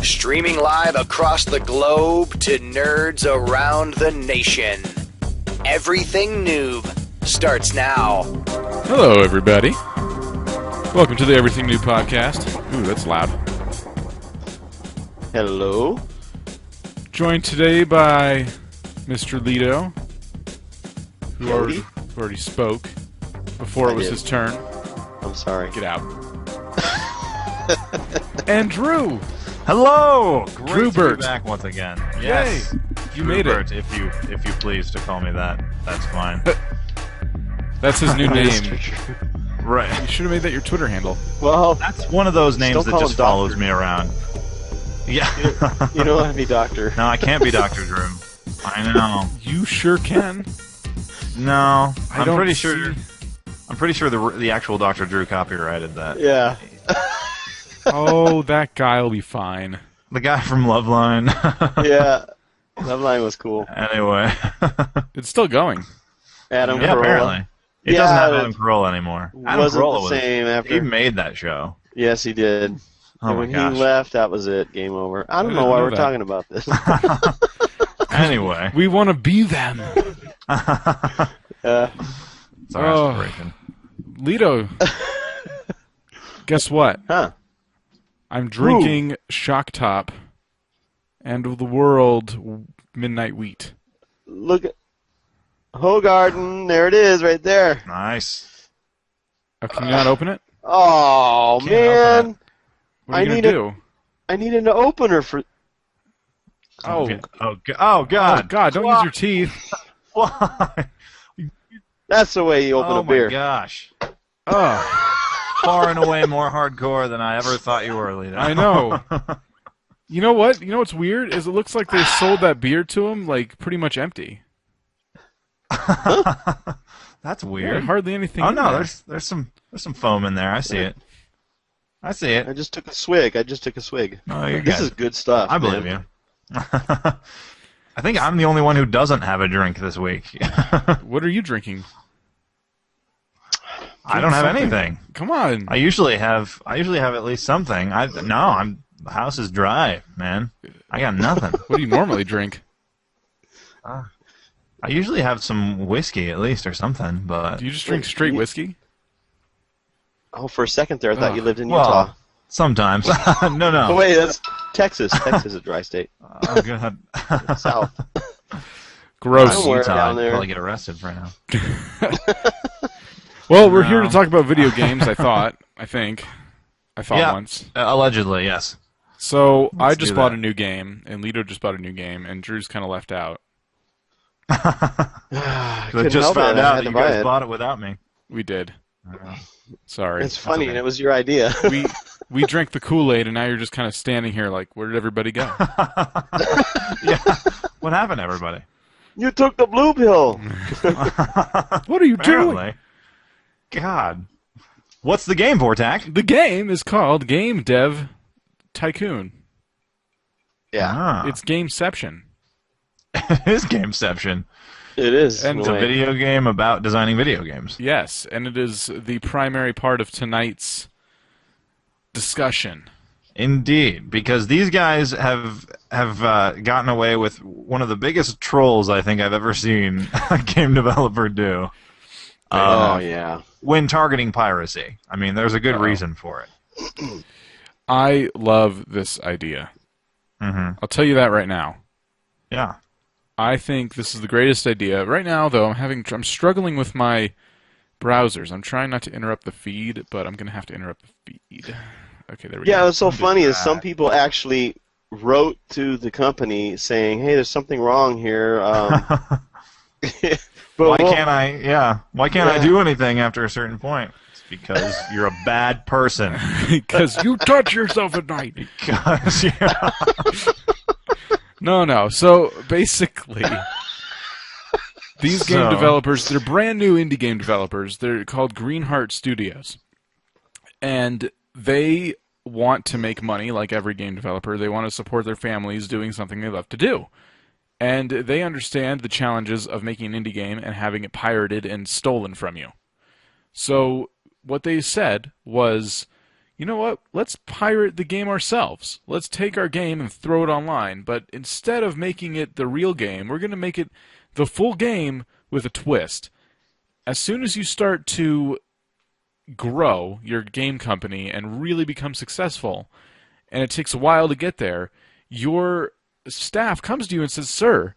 Streaming live across the globe to nerds around the nation. Everything Noob starts now. Hello, everybody. Welcome to the Everything Noob podcast. Ooh, that's loud. Hello. Joined today by Mr. Lido, who already spoke before it was his turn. I'm sorry. Get out. And Drew. Hello! Drew Great to Burt. be back once again. Yes. Yay. You Drew made it. Burt, if you please to call me that, that's fine. That's his new name. Right. You should have made that your Twitter handle. Well, That's one of those names Don't that call just him Doctor. follows me around. Yeah. you don't want to be doctor. No, I can't be Dr. Drew. I know. You sure can. No. I don't pretty see- sure. I'm pretty sure the actual Dr. Drew copyrighted that. Yeah. Oh, that guy will be fine. The guy from Loveline. Yeah. That line was cool. Anyway. It's still going. Adam Yeah, Carolla. apparently. It Yeah, doesn't have it Adam Carolla anymore. Adam wasn't Carolla the same after. He made that show. Yes, he did. Oh and my when gosh. he left, that was it. Game over. I don't I know didn't why know we're that. talking about this. Anyway. We want to be them. Sorry, Oh. inspiration. Lido, guess what? Huh. I'm drinking Shock Top and the World Midnight Wheat. Look at Hogarden. There it is, right there. Nice. Oh, can you not open it? Oh, Can't man. open What are you I going to need do? I need an opener for... Oh, Oh oh, God. God, don't use your teeth. Why? That's the way you open Oh a beer. my gosh. Oh, Far and away more hardcore than I ever thought you were, Lita. I know. You know what? You know what's weird is it looks like they sold that beer to him like pretty much empty. That's Yeah, weird. hardly anything. Oh in no, there. there's some foam in there. I see it. I see it. I just took a swig. Oh, you're This good. is good stuff. I believe man. you. I think I'm the only one who doesn't have a drink this week. What are you drinking? I don't have Something. anything. Come on. I usually have at least something. The house is dry, man. I got nothing. What do you normally drink? I usually have some whiskey at least or something, but Do you just drink straight whiskey? Oh, for a second there, I thought you lived in well, Utah. sometimes. No. Oh, wait, that's Texas. Texas is a dry state. Oh god. South. Gross. Somewhere Utah, down I'd there. probably get arrested right now. Well, we're here to No. talk about video games, I thought Yeah. once. Allegedly, yes. So I Let's just do bought that. a new game, and Lido just bought a new game, and Drew's kind of left out. I Couldn't just help it, found I out had that to you buy guys it. bought it without me. We did. Sorry. It's funny, okay. and it was your idea. We drank the Kool-Aid, and now you're just kind of standing here like, where did everybody go? Yeah. What happened, everybody? You took the blue pill. What are you doing? Apparently. God. What's the game, Vortak? The game is called Game Dev Tycoon. Yeah, Ah, It's Gameception. it is Gameception. it is. And It's a video game about designing video games. Yes, and it is the primary part of tonight's discussion. Indeed, because these guys have gotten away with one of the biggest trolls I think I've ever seen a game developer do. Oh, yeah. When targeting piracy. I mean, there's a good Uh-oh. reason for it. I love this idea. Mm-hmm. I'll tell you that right now. Yeah. I think this is the greatest idea. Right now, though, I'm struggling with my browsers. I'm trying not to interrupt the feed, but I'm going to have to interrupt the feed. Okay, there we Yeah, go. what's so funny is that. some people actually wrote to the company saying, hey, there's something wrong here. But Why we'll- can't I? Yeah. Why can't I Yeah. do anything after a certain point? It's because you're a bad person. Because you touch yourself at night. Because yeah. No. So, basically, these game So- developers, they're brand new indie game developers. They're called Greenheart Studios. And they want to make money like every game developer. They want to support their families doing something they love to do. And they understand the challenges of making an indie game and having it pirated and stolen from you. So what they said was, you know what? Let's pirate the game ourselves. Let's take our game and throw it online. But instead of making it the real game, we're going to make it the full game with a twist. As soon as you start to grow your game company and really become successful, and it takes a while to get there, your staff comes to you and says, "Sir,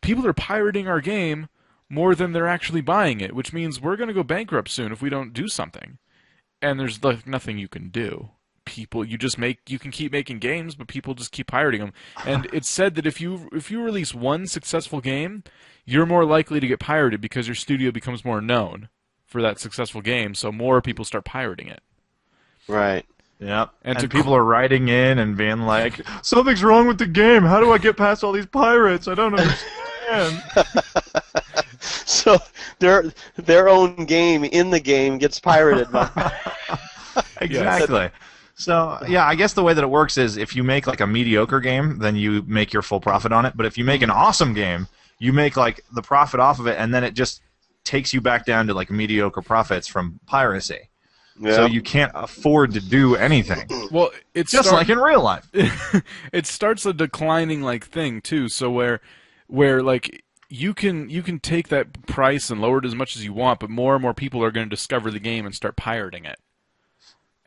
people are pirating our game more than they're actually buying it, which means we're going to go bankrupt soon if we don't do something." And there's nothing you can do. You can keep making games, but people just keep pirating them. And it's said that if you release one successful game, you're more likely to get pirated because your studio becomes more known for that successful game, so more people start pirating it. Right. Yep. And people are writing in and being like, "Something's wrong with the game. How do I get past all these pirates? I don't understand." So their own game in the game gets pirated. Exactly. So, yeah, I guess the way that it works is if you make like a mediocre game, then you make your full profit on it. But if you make an awesome game, you make like the profit off of it, and then it just takes you back down to like mediocre profits from piracy. Yeah. So you can't afford to do anything. Well, it's just like in real life. It starts a declining like thing too. So where like you can take that price and lower it as much as you want, but more and more people are going to discover the game and start pirating it.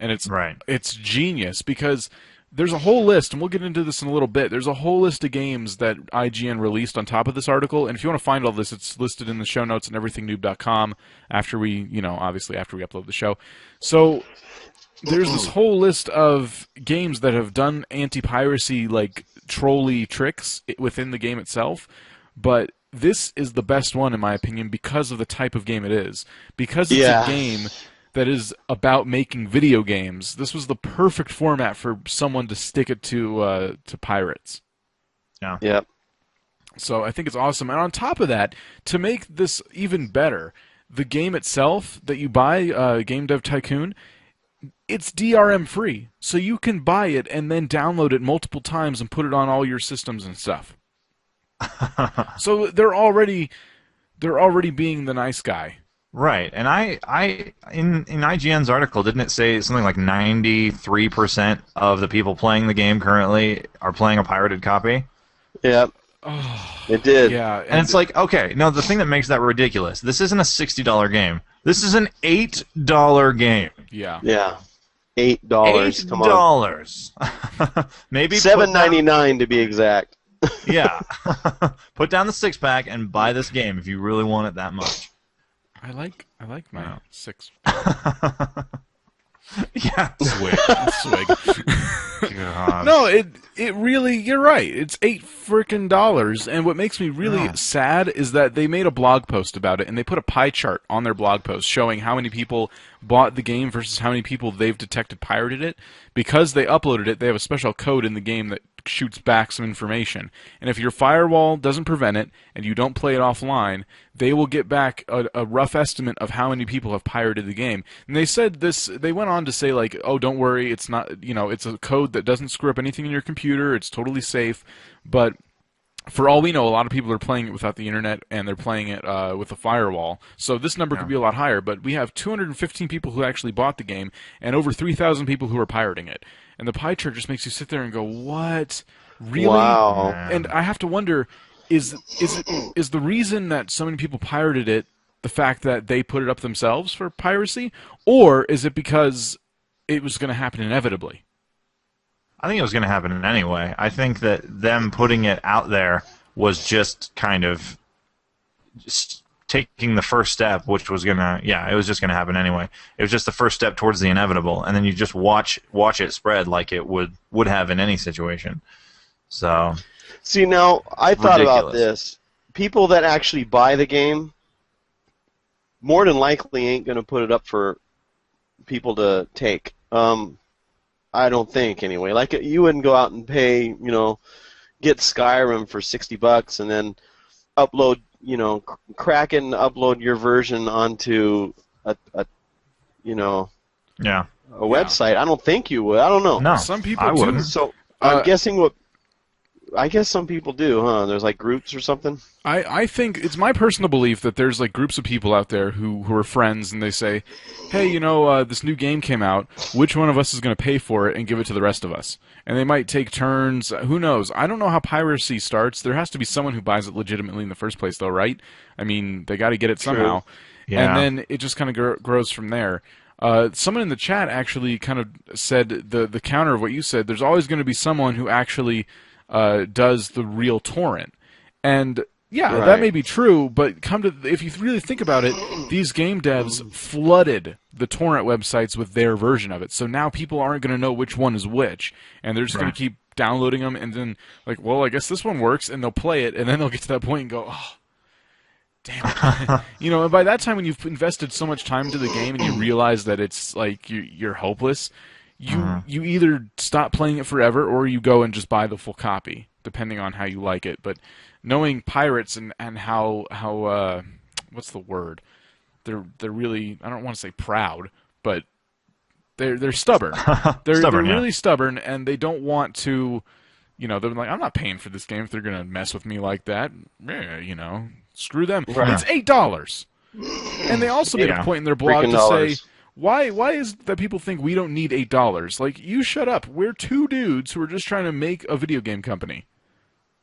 And it's genius because there's a whole list, and we'll get into this in a little bit. There's a whole list of games that IGN released on top of this article, and if you want to find all this, it's listed in the show notes and everythingnoob.com after obviously after we upload the show. So there's this whole list of games that have done anti-piracy like trolley tricks within the game itself, but this is the best one in my opinion because of the type of game it is. Because it's a game that is about making video games. This was the perfect format for someone to stick it to pirates. Yeah. Yep. So I think it's awesome. And on top of that, to make this even better, the game itself that you buy, Game Dev Tycoon, it's DRM free. So you can buy it and then download it multiple times and put it on all your systems and stuff. So they're already being the nice guy. Right, and in IGN's article, didn't it say something like 93% of the people playing the game currently are playing a pirated copy? Yep. Oh, it did. Yeah, and it's like, okay, no, the thing that makes that ridiculous, this isn't a $60 game. This is an $8 game. Yeah. Yeah. $8. Come on. $8. Maybe $7.99 to be exact. Yeah. Put down the 6-pack and buy this game if you really want it that much. I like my 6. Yeah. Swig. God. No, it really, you're right. It's $8 frickin'. And what makes me really sad is that they made a blog post about it, and they put a pie chart on their blog post showing how many people bought the game versus how many people they've detected pirated it. Because they uploaded it, they have a special code in the game that shoots back some information. And if your firewall doesn't prevent it, and you don't play it offline, they will get back a rough estimate of how many people have pirated the game. And they said this, they went on to say like, oh, don't worry, it's not, it's a code that doesn't screw up anything in your computer, it's totally safe, but for all we know, a lot of people are playing it without the internet, and they're playing it with a firewall. So this number could be a lot higher, but we have 215 people who actually bought the game, and over 3,000 people who are pirating it. And the pie chart just makes you sit there and go, what? Really? Wow. And I have to wonder, is the reason that so many people pirated it the fact that they put it up themselves for piracy, or is it because it was going to happen inevitably? I think it was going to happen anyway. I think that them putting it out there was just kind of just taking the first step, which was going to, it was just going to happen anyway. It was just the first step towards the inevitable, and then you just watch it spread like it would have in any situation. So, see, now, I thought ridiculous. about this. People that actually buy the game more than likely ain't going to put it up for people to take. I don't think anyway. Like you wouldn't go out and pay, get Skyrim for $60 and then upload, crack and upload your version onto a website. I don't think you would. I don't know. No, some people I wouldn't. So I'm guessing what I guess some people do, huh? There's like groups or something. I think it's my personal belief that there's like groups of people out there who are friends and they say, hey, this new game came out. Which one of us is going to pay for it and give it to the rest of us? And they might take turns. Who knows? I don't know how piracy starts. There has to be someone who buys it legitimately in the first place, though, right? I mean, they got to get it somehow. Yeah. And then it just kind of grows from there. Someone in the chat actually kind of said the counter of what you said. There's always going to be someone who actually does the real torrent. And yeah, Right. that may be true, but if you really think about it, these game devs flooded the torrent websites with their version of it. So now people aren't going to know which one is which, and they're just going to keep downloading them, and then like, well, I guess this one works, and they'll play it, and then they'll get to that point and go, oh, damn it. And by that time when you've invested so much time into the game and you realize that it's like you're hopeless, you either stop playing it forever or you go and just buy the full copy, depending on how you like it. But knowing pirates and how what's the word? They're really, I don't want to say proud, but they're stubborn. They're really stubborn, and they don't want to. They're like, I'm not paying for this game if they're gonna mess with me like that. Screw them. Right. It's $8. And they also made a point in their blog Freaking to dollars. say, why is it that people think we don't need $8? Like, you shut up. We're two dudes who are just trying to make a video game company.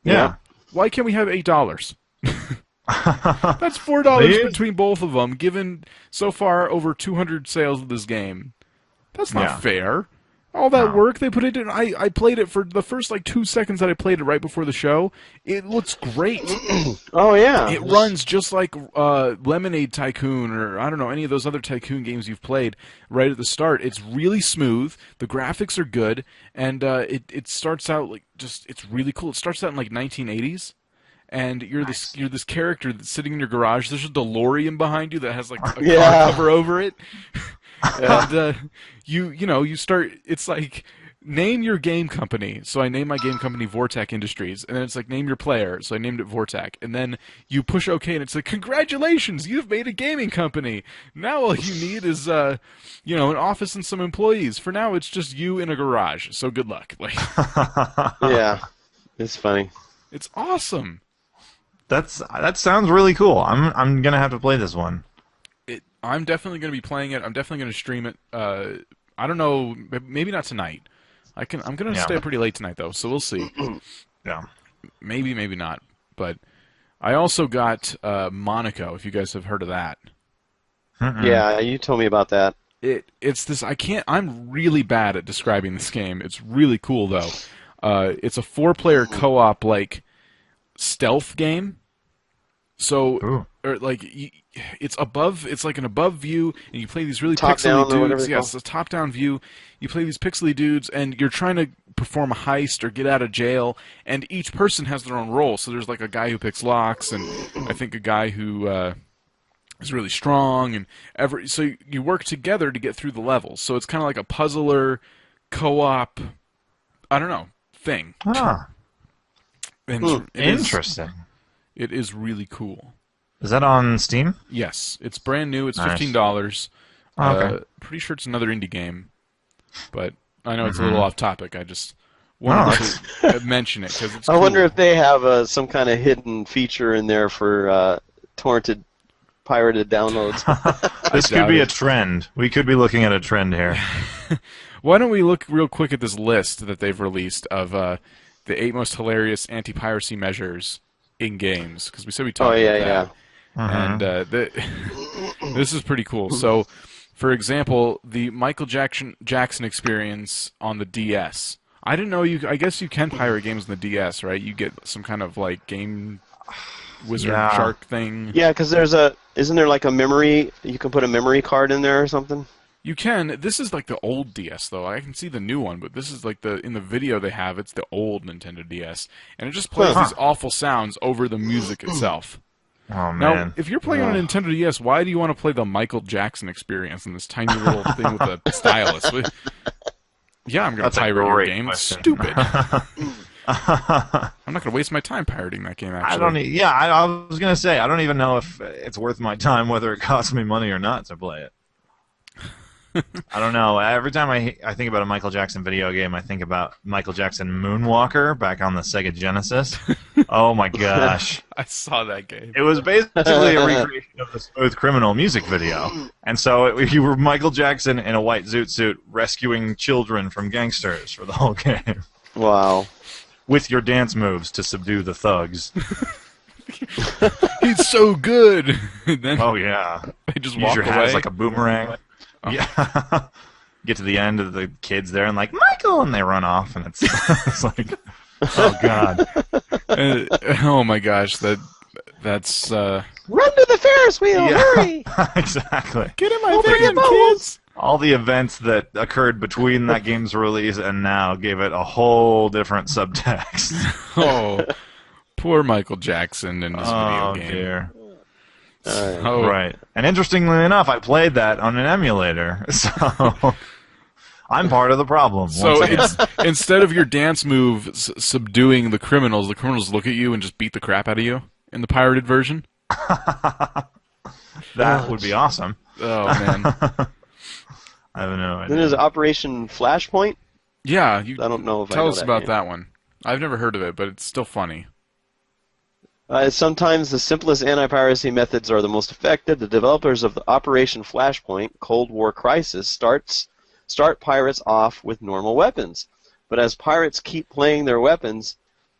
Yeah. Why can't we have $8? That's $4 between both of them, given so far over 200 sales of this game. That's not fair. All that work they put into it. I played it for the first 2 seconds that I played it right before the show. It looks great. Oh yeah. It runs just like Lemonade Tycoon, or I don't know, any of those other Tycoon games you've played right at the start. It's really smooth. The graphics are good, and it starts out it's really cool. It starts out in 1980s. And you're this character that's sitting in your garage. There's a DeLorean behind you that has a car cover over it. And you start. It's like, name your game company. So I named my game company Vortec Industries, and then it's like, name your player. So I named it Vortec, and then you push OK, and it's like, congratulations, you've made a gaming company. Now all you need is an office and some employees. For now, it's just you in a garage. So good luck. Yeah, it's funny. It's awesome. That sounds really cool. I'm gonna have to play this one. I'm definitely going to be playing it. I'm definitely going to stream it. I don't know, maybe not tonight. I'm going to stay pretty late tonight though, so we'll see. Yeah. Maybe not. But I also got Monaco. If you guys have heard of that. Yeah, you told me about that. It's this. I'm really bad at describing this game. It's really cool though. It's a 4-player co-op stealth game. So, it's like an above view, and you play these really pixely dudes. Yes, a top-down view. You play these pixely dudes, and you're trying to perform a heist or get out of jail, and each person has their own role. So there's a guy who picks locks, and I think a guy who is really strong, and so you work together to get through the levels. So it's kind of like a puzzler, co-op, I don't know, thing. Ah. Interesting. It is really cool. Is that on Steam? Yes, it's brand new. It's Nice. $15. Okay. Pretty sure it's another indie game, but I know it's a little off topic. I just wanted to mention it because it's. I cool. wonder if they have some kind of hidden feature in there for torrented, pirated downloads. This could be a trend. We could be looking at a trend here. Why don't we look real quick at this list that they've released of the 8 most hilarious anti-piracy measures in games? Because we said we talked about that. And this is pretty cool. So, for example, the Michael Jackson experience on the DS. I didn't know I guess you can pirate games on the DS, right? You get some kind of game wizard shark thing. Yeah, because isn't there a memory? You can put a memory card in there or something. You can. This is the old DS though. I can see the new one, but this is in the video they have. It's the old Nintendo DS, and it just plays these awful sounds over the music itself. Oh man! Now, if you're playing on a Nintendo DS, why do you want to play the Michael Jackson experience in this tiny little thing with a stylus? Yeah, I'm going to pirate your game. Question. Stupid. I'm not going to waste my time pirating that game. Actually, I was going to say I don't even know if it's worth my time, whether it costs me money or not to play it. I don't know. Every time I think about a Michael Jackson video game, I think about Michael Jackson Moonwalker back on the Sega Genesis. Oh my gosh. I saw that game. It was basically a recreation of the Smooth Criminal music video. And so you were Michael Jackson in a white zoot suit rescuing children from gangsters for the whole game. Wow. With your dance moves to subdue the thugs. He's so good. Then Oh yeah. they just Use walk your away. hat as like a boomerang. Oh. Yeah. Get to the end of the kids there and like, Michael! And they run off and it's, it's like, oh god. Oh my gosh, that's Run to the Ferris wheel! Yeah. Hurry! Exactly. get in my Open your van, bubbles. kids. All the events that occurred between that game's release and now gave it a whole different subtext. Oh, poor Michael Jackson and his Oh video game. dear. Oh, Right. And interestingly enough, I played that on an emulator, so I'm part of the problem. So once again. it's, instead of your dance move subduing the criminals look at you and just beat the crap out of you in the pirated version. that would be awesome. Oh man. I have no Then idea. there's Operation Flashpoint. Yeah, you I don't know if I tell know us that about game. that one. I've never heard of it, but it's still funny. Sometimes the simplest anti-piracy methods are the most effective. The developers of the Operation Flashpoint Cold War Crisis start pirates off with normal weapons, but as pirates keep playing, their weapons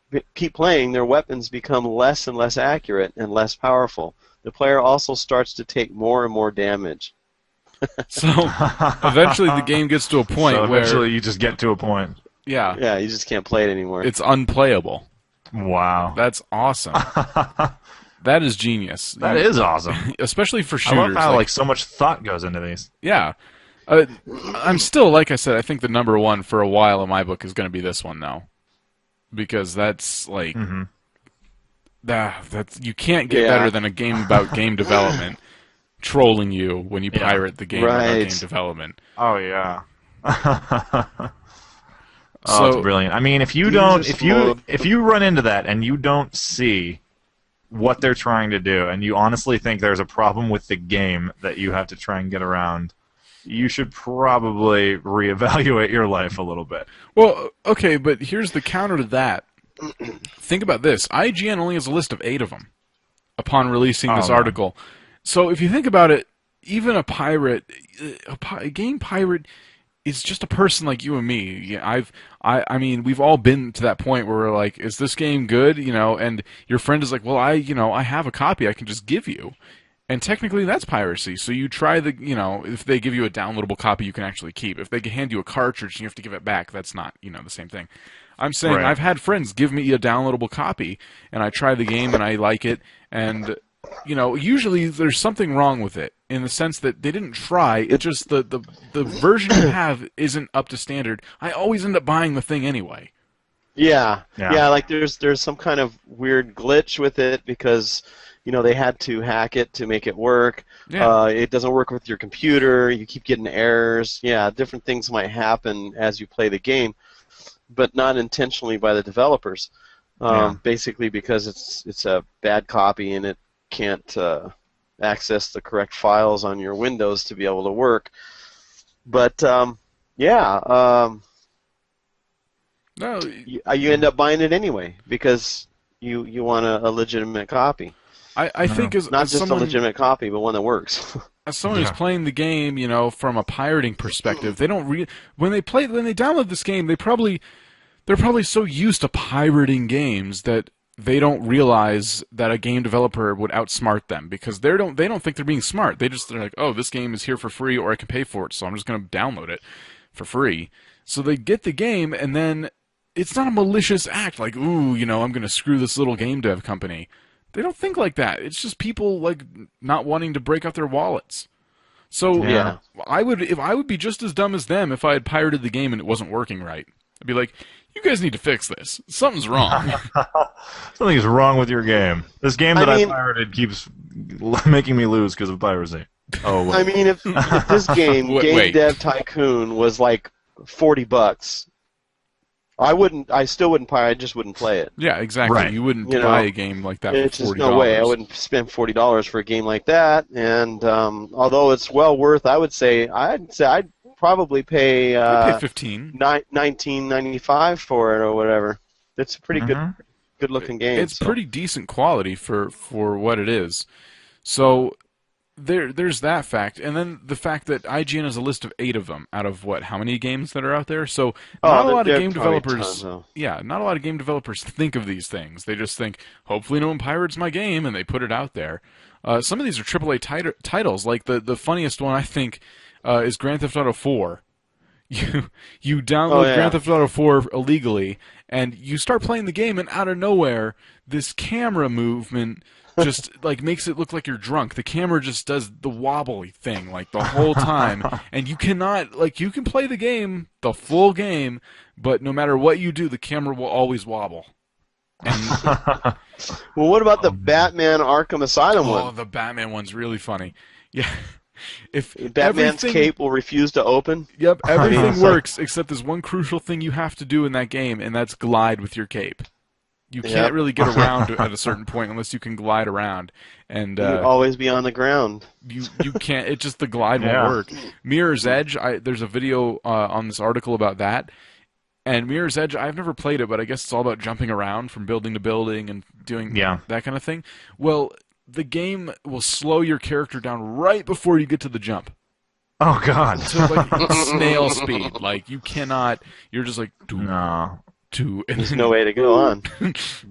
become less and less accurate and less powerful. The player also starts to take more and more damage. So eventually the game gets to a point So where eventually you just get to a point. yeah, Yeah, you just can't play it anymore. it's unplayable. Wow. That's awesome. That is genius. That is awesome. Especially for I shooters. love how like so much thought goes into these. yeah. I'm still, like I said, I think the number one for a while in my book is going to be this one now, because that's like that's you can't get Yeah. better than a game about game development trolling you when you Yeah. pirate the game about Right. game development. Oh yeah. So It's brilliant. I mean, if you run into that and you don't see what they're trying to do, and you honestly think there's a problem with the game that you have to try and get around, you should probably reevaluate your life a little bit. well, okay, but here's the counter to that. Think about this: IGN only has a list of 8 of them upon releasing this Oh, man. article. So if you think about it, even a pirate, a game pirate, is just a person like you and me. Yeah, I mean, we've all been to that point where we're like, "Is this game good?" You know, and your friend is like, "Well, I have a copy I can just give you," and technically that's piracy. So you try if they give you a downloadable copy, you can actually keep. If they hand you a cartridge and you have to give it back, that's not the same thing. I'm saying Right. I've had friends give me a downloadable copy, and I try the game and I like it, and usually there's something wrong with it in the sense that they didn't try. It's just the version you have isn't up to standard. I always end up buying the thing anyway. Yeah. Yeah. Yeah, like there's some kind of weird glitch with it because they had to hack it to make it work. Yeah. It doesn't work with your computer. You keep getting errors. Yeah, different things might happen as you play the game, but not intentionally by the developers. Yeah. Basically because it's a bad copy and it can't access the correct files on your Windows to be able to work. But No, you end up buying it anyway because you want a legitimate copy. I think Not as just someone, a legitimate copy, but one that works. as someone who's Yeah. playing the game, from a pirating perspective, they don't when they download this game, they're probably so used to pirating games that they don't realize that a game developer would outsmart them because they don't think they're being smart. They're like, oh, this game is here for free or I can pay for it, so I'm just going to download it for free. So they get the game and then it's not a malicious act like, ooh, I'm going to screw this little game dev company. They don't think like that. It's just people like not wanting to break out their wallets. So Yeah. I would be just as dumb as them if I had pirated the game and it wasn't working right. I'd be like, you guys need to fix this. Something's wrong. Something is wrong with your game. This game that I pirated keeps making me lose because of piracy. Oh, wait. I mean, if this game, Wait. Game Dev Tycoon, was like $40, I wouldn't. I still wouldn't buy. I just wouldn't play it. Yeah, exactly. Right. You wouldn't You know, buy a game like that It's for just $40. no way. I wouldn't spend $40 for a game like that. And although it's well worth, I'd say I'd probably pay I'd pay 15. $19.95 for it or whatever. It's a pretty good looking game. It's pretty decent quality for what it is. So there's that fact, and then the fact that IGN has a list of 8 of them out of how many games that are out there. So not a lot of game developers, not a lot of game developers think of these things. They just think, hopefully no one pirates my game, and they put it out there. Some of these are AAA titles. Like the funniest one I think is Grand Theft Auto 4. You download Grand Theft Auto 4 illegally, and you start playing the game, and out of nowhere, this camera movement just like makes it look like you're drunk. The camera just does the wobbly thing like the whole time, and you cannot you can play the game, the full game, but no matter what you do, the camera will always wobble. And, well, what about the Batman Arkham Asylum one? Oh, the Batman one's really funny. Yeah. If Batman's cape will refuse to open. Yep, everything works except there's one crucial thing you have to do in that game, and that's glide with your cape. You can't really get around at a certain point unless you can glide around, and you'll always be on the ground. You can't. It just the glide won't work. Mirror's Edge. There's a video on this article about that, and Mirror's Edge. I've never played it, but I guess it's all about jumping around from building to building and doing that kind of thing. Well, the game will slow your character down right before you get to the jump. Oh God! So like snail speed. Like you cannot. You're just like no. There's no way to go on.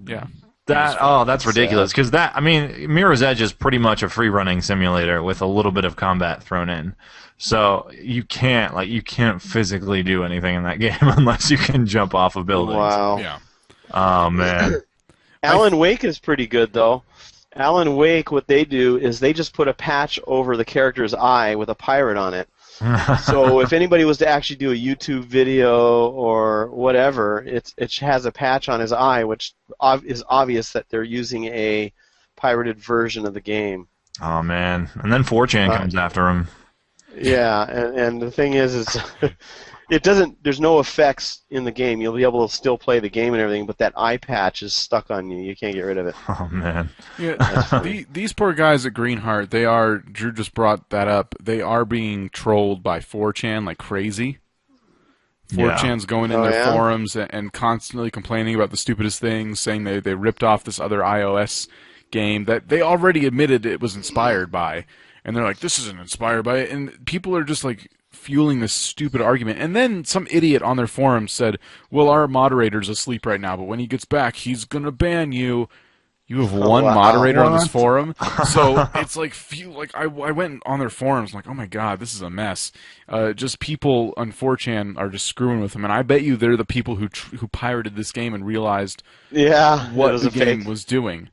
Yeah. That's ridiculous. Because Mirror's Edge is pretty much a free running simulator with a little bit of combat thrown in. So you can't physically do anything in that game unless you can jump off of buildings. Wow. Yeah. Oh man. Alan Wake is pretty good though. Alan Wake, what they do is they just put a patch over the character's eye with a pirate on it. So if anybody was to actually do a YouTube video or whatever, it has a patch on his eye, which is obvious that they're using a pirated version of the game. Oh man! And then 4chan comes after him. Yeah, and the thing is it doesn't. There's no effects in the game. You'll be able to still play the game and everything, but that eye patch is stuck on you. You can't get rid of it. Oh man! Yeah, these poor guys at Greenheart. Drew just brought that up. They are being trolled by 4chan like crazy. 4chan's going in their forums and constantly complaining about the stupidest things, saying they ripped off this other iOS game that they already admitted it was inspired by, and they're like, this isn't inspired by it, and people are just like fueling this stupid argument. And then some idiot on their forum said, well, our moderator's asleep right now, but when he gets back, he's going to ban you. You have one moderator on this forum? So it's like, I went on their forums, like, oh my god, this is a mess. Just people on 4chan are just screwing with them, and I bet you they're the people who pirated this game and realized what the game was doing.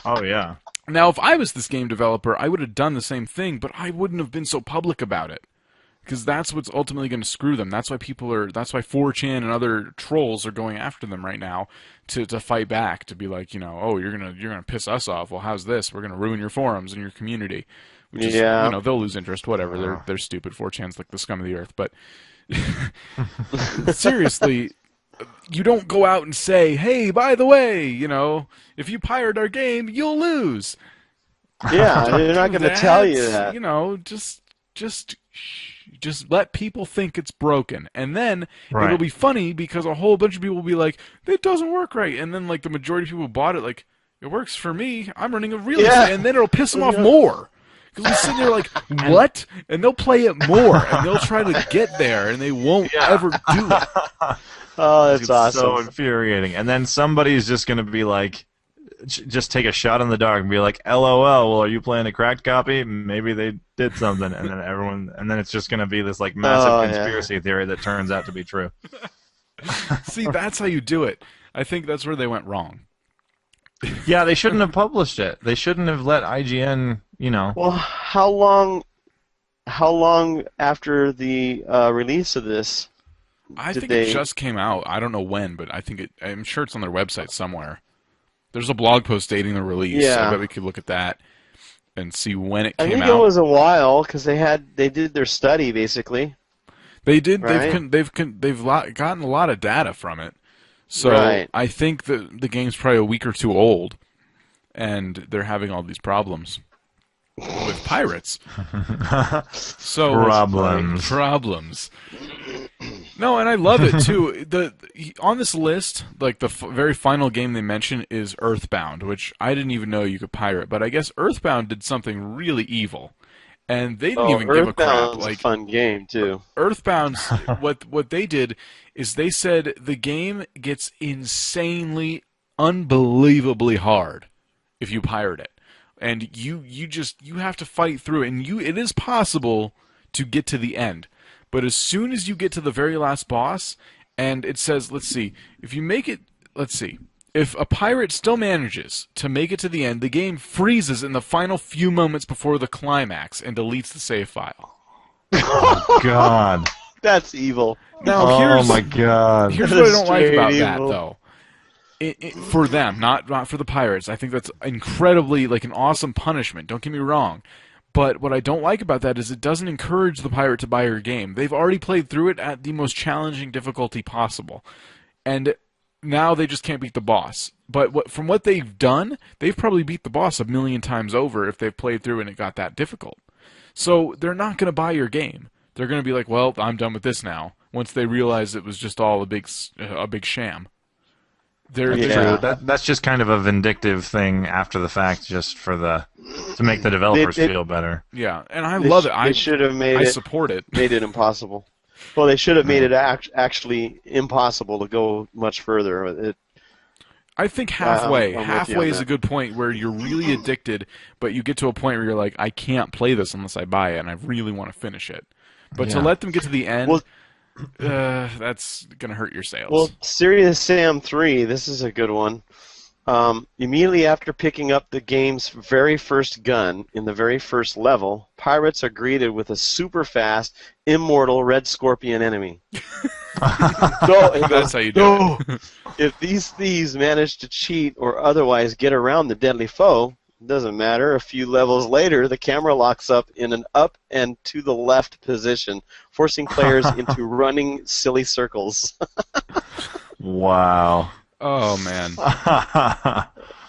Oh, yeah. Now, if I was this game developer, I would have done the same thing, but I wouldn't have been so public about it. Because that's what's ultimately going to screw them. That's why 4chan and other trolls are going after them right now to fight back, to be like, oh, you're gonna piss us off. Well, how's this? We're gonna ruin your forums and your community. Which is, they'll lose interest. Whatever. They're stupid. 4chan's like the scum of the earth. But seriously, you don't go out and say, hey, by the way, if you pirate our game, you'll lose. Yeah, they're not going to tell you that. Just let people think it's broken, and then it'll be funny because a whole bunch of people will be like, "It doesn't work right," and then like the majority of people who bought it, like, "It works for me. I'm running a real," and then it'll piss them off more because we're sitting there like, "What?" And they'll play it more, and they'll try to get there, and they won't ever do it. Oh, that's awesome! So infuriating. And then somebody's just going to be like, just take a shot in the dark and be like, LOL, well, are you playing a cracked copy? Maybe they did something. And then it's just going to be this like massive conspiracy theory that turns out to be true. See, that's how you do it. I think that's where they went wrong. Yeah, they shouldn't have published it. They shouldn't have let IGN, Well, how long after the release of this? I think it just came out. I don't know when, but I'm sure it's on their website somewhere. There's a blog post dating the release. Yeah. I bet we could look at that and see when it came out. I think it was a while because they did their study basically. They did. Right? They've gotten a lot of data from it. So Right. I think that the game's probably a week or two old, and they're having all these problems with pirates. So Problems. No, and I love it too. On this list, like the very final game they mention is Earthbound, which I didn't even know you could pirate. But I guess Earthbound did something really evil, and they didn't even give a crap. Earthbound's Like a fun game too. Earthbound's what they did is they said the game gets insanely, unbelievably hard if you pirate it, and you have to fight through it, and it is possible to get to the end. But as soon as you get to the very last boss, and it says, let's see, if you make it, let's see, if a pirate still manages to make it to the end, the game freezes in the final few moments before the climax and deletes the save file. God. That's evil. Now, Oh my God. Here's what I don't like Straight about evil. that, though. For them, not for the pirates. I think that's incredibly, like, an awesome punishment. Don't get me wrong. But what I don't like about that is it doesn't encourage the pirate to buy your game. They've already played through it at the most challenging difficulty possible. And now they just can't beat the boss. But from what they've done, they've probably beat the boss a million times over if they've played through and it got that difficult. So they're not going to buy your game. They're going to be like, well, I'm done with this now, once they realize it was just all a big sham. That's just kind of a vindictive thing after the fact, just to make the developers feel better. Yeah, and I love it. They should have I support it. Made it impossible. Well, they should have made it actually impossible to go much further. I think halfway. I'm with you on Halfway is that. a good point where you're really addicted, but you get to a point where you're like, I can't play this unless I buy it, and I really want to finish it. But to let them get to the end, that's going to hurt your sales. Well, Serious Sam 3, this is a good one. Immediately after picking up the game's very first gun in the very first level, pirates are greeted with a super fast, immortal red scorpion enemy. That's how you do it. If these thieves manage to cheat or otherwise get around the deadly foe, it doesn't matter. A few levels later, the camera locks up in an up and to the left position, forcing players into running silly circles. Wow. Oh, man.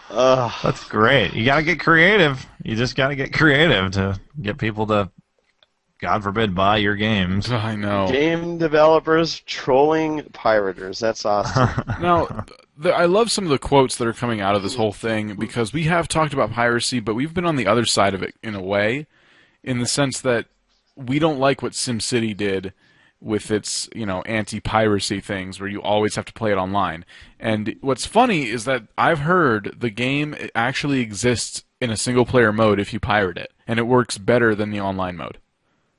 That's great. You got to get creative. You just got to get creative to get people to, God forbid, buy your games. I know. Game developers trolling pirators. That's awesome. Now, I love some of the quotes that are coming out of this whole thing, because we have talked about piracy, but we've been on the other side of it in a way, in the sense that we don't like what SimCity did with its, anti-piracy things where you always have to play it online. And what's funny is that I've heard the game actually exists in a single-player mode if you pirate it, and it works better than the online mode.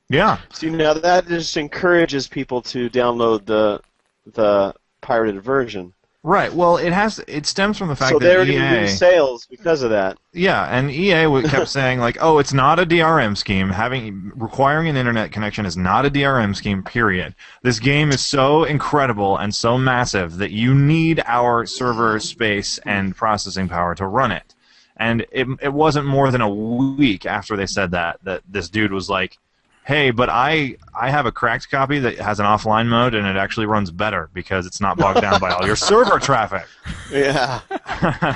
Yeah. See, now that just encourages people to download the pirated version. Right. Well, it stems from the fact So that they're EA... going to lose sales because of that. Yeah, and EA kept saying, like, oh, it's not a DRM scheme. Requiring an internet connection is not a DRM scheme, period. This game is so incredible and so massive that you need our server space and processing power to run it. And it wasn't more than a week after they said that this dude was like, hey, but I have a cracked copy that has an offline mode, and it actually runs better because it's not bogged down by all your server traffic. Yeah.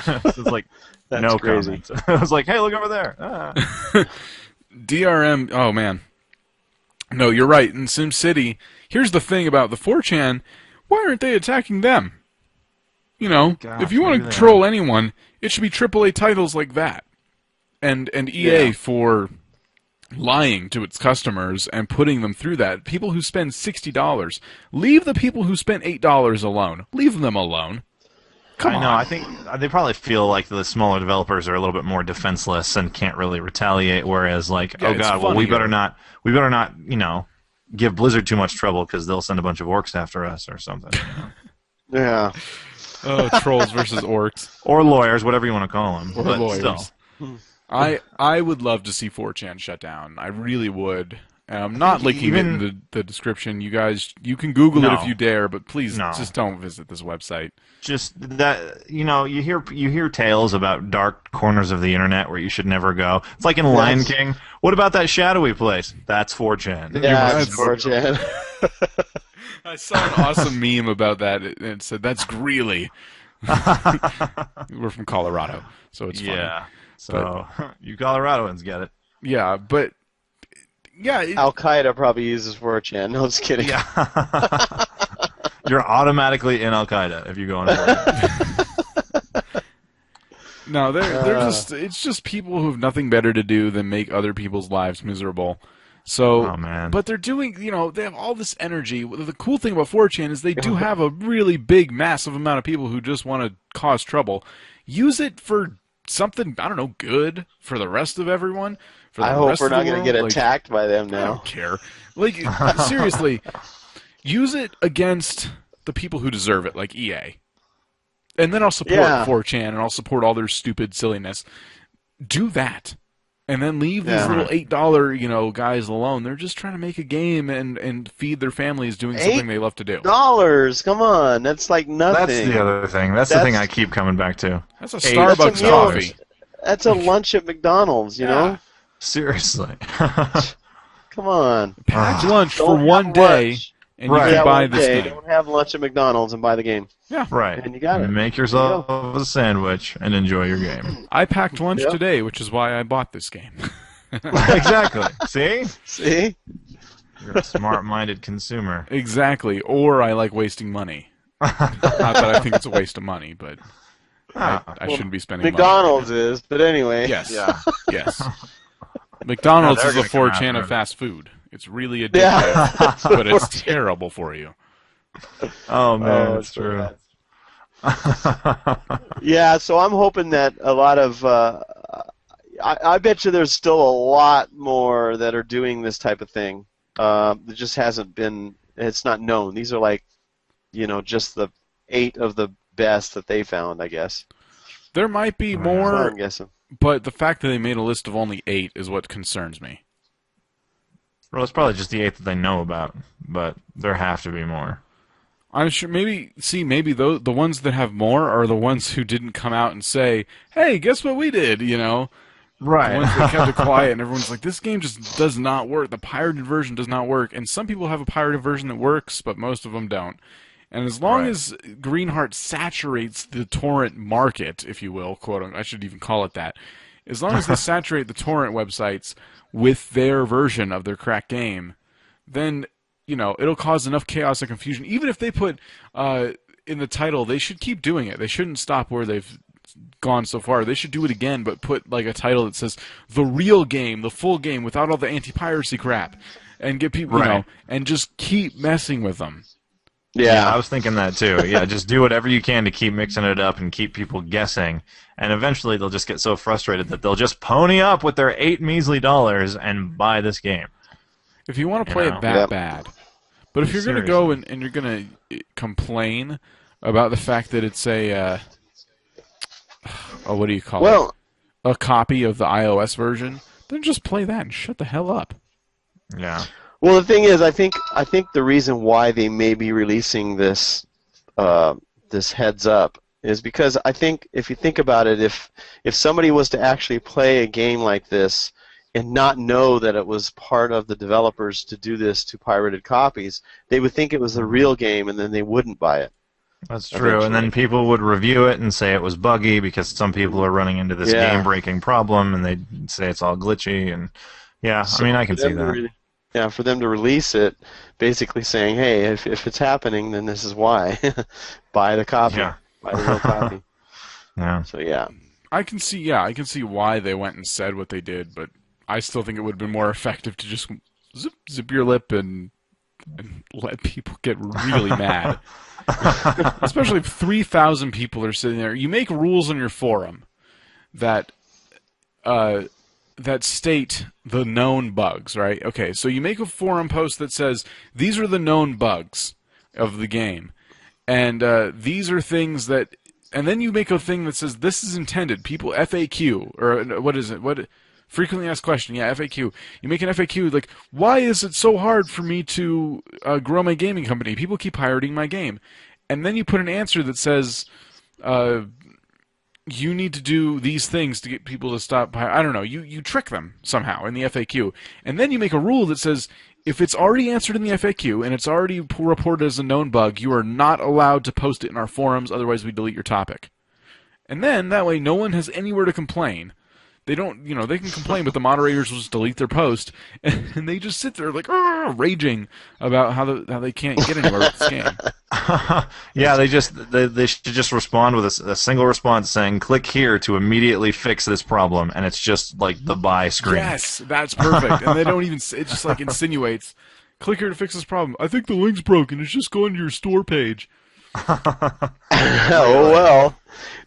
So it's like, That's no crazy. comment. I was like, hey, look over there. DRM, oh man. No, you're right. In SimCity, here's the thing about the 4chan, why aren't they attacking them? Gosh, if you want to troll anyone, it should be AAA titles like that. And EA for lying to its customers and putting them through that. People who spend $60, leave the people who spent $8 alone. Leave them alone. Come on. I think they probably feel like the smaller developers are a little bit more defenseless and can't really retaliate. Whereas, oh god, well we better not, give Blizzard too much trouble because they'll send a bunch of orcs after us or something. Yeah. Oh, trolls versus orcs. Or lawyers, whatever you want to call them. Or but lawyers. Still. I would love to see 4chan shut down. I really would. I'm not linking it in the description. You guys, you can Google it if you dare, but please just don't visit this website. Just that, you hear tales about dark corners of the internet where you should never go. It's like in Lion King. What about that shadowy place? That's 4chan. Yeah, that's 4chan. I saw an awesome meme about that. It said, "That's Greeley." We're from Colorado, so it's funny. Yeah. So you Coloradoans get it. Yeah, but yeah, Al Qaeda probably uses 4chan. No, just kidding. Yeah. You're automatically in Al Qaeda if you go on 4chan. no, they're just—it's just people who have nothing better to do than make other people's lives miserable. So, Oh, man. but they're doing, they have all this energy. The cool thing about 4chan is they do have a really big, massive amount of people who just want to cause trouble. Use it for something, I don't know, good for the rest of everyone. For the I hope rest we're of the not going to world. get Like, attacked by them I now. don't care. Like, seriously, use it against the people who deserve it, like EA. And then I'll support Yeah. 4chan and I'll support all their stupid silliness. Do that. And then leave these Yeah. little $8, guys alone. They're just trying to make a game and feed their families doing something they love to do. $8? Come on, that's like nothing. That's the other thing. That's the thing I keep coming back to. That's a Hey, Starbucks that's a meal. coffee. That's a lunch at McDonald's, you know? Seriously. Come on. Packed lunch for Don't one have day, lunch. and Right. you Yeah, can buy one this day, game. Don't have lunch at McDonald's and buy the game. Right. And you got it. Make yourself a sandwich and enjoy your game. I packed lunch Yep. today, which is why I bought this game. Exactly. See? See? You're a smart-minded consumer. Exactly. Or I like wasting money. Not that I think it's a waste of money, but I shouldn't be spending McDonald's is, but anyway. money. Yes. Yeah. Yes. McDonald's Now is a they're gonna come 4chan after of it. fast food. It's really addictive, Yeah. but it's terrible for you. Oh, man, it's so true. bad. Yeah, so I'm hoping that a lot of I bet you there's still a lot more that are doing this type of thing. It just hasn't been. It's not known. These are like, just the 8 of the best that they found, I guess. There might be So more, I'm guessing. but the fact that they made a list of only 8 is what concerns me. Well, it's probably just the 8 that they know about, but there have to be more. I'm sure maybe the ones that have more are the ones who didn't come out and say, "Hey, guess what we did?" The ones that kept it quiet, and everyone's like, "This game just does not work. The pirated version does not work." And some people have a pirated version that works, but most of them don't. And as long as Greenheart saturates the torrent market, if you will, quote unquote, I should even call it that, as long as they saturate the torrent websites with their version of their cracked game, then it'll cause enough chaos and confusion. Even if they put in the title, they should keep doing it. They shouldn't stop where they've gone so far. They should do it again, but put like a title that says the real game, the full game, without all the anti-piracy crap, and get people, and just keep messing with them. Yeah, I was thinking that too. Yeah, just do whatever you can to keep mixing it up and keep people guessing. And eventually they'll just get so frustrated that they'll just pony up with their $8 measly and buy this game. If you want to play it that bad. But if you're going to go and you're going to complain about the fact that it's a, what do you call it? A copy of the iOS version, then just play that and shut the hell up. Yeah. Well, the thing is, I think the reason why they may be releasing this this heads up is because I think if you think about it, if somebody was to actually play a game like this and not know that it was part of the developers to do this to pirated copies, they would think it was a real game and then they wouldn't buy it. That's true, and then people would review it and say it was buggy because some people are running into this game-breaking problem and they'd say it's all glitchy, and So I mean, I can see that. For them to release it, basically saying, hey, if it's happening, then this is why. Buy the copy. Yeah. Buy the real copy. Yeah. So, yeah. I can see why they went and said what they did, but I still think it would have been more effective to just zip your lip and let people get really mad. Especially if 3,000 people are sitting there. You make rules on your forum that state the known bugs, right? Okay, so you make a forum post that says, these are the known bugs of the game. And these are things that... And then you make a thing that says, this is intended. People, FAQ, or what is it? Frequently asked question, FAQ. You make an FAQ like, why is it so hard for me to grow my gaming company? People keep pirating my game. And then you put an answer that says, you need to do these things to get people to stop. I don't know. You trick them somehow in the FAQ. And then you make a rule that says, if it's already answered in the FAQ and it's already reported as a known bug, you are not allowed to post it in our forums, otherwise we delete your topic. And then, that way, no one has anywhere to complain. They don't, they can complain, but the moderators will just delete their post, and they just sit there like raging about how they can't get anywhere with this game. Yeah, they should just respond with a single response saying, "Click here to immediately fix this problem," and it's just like the buy screen. Yes, that's perfect. And they don't even. It just like insinuates, "Click here to fix this problem." I think the link's broken. It's just going to your store page. Oh well.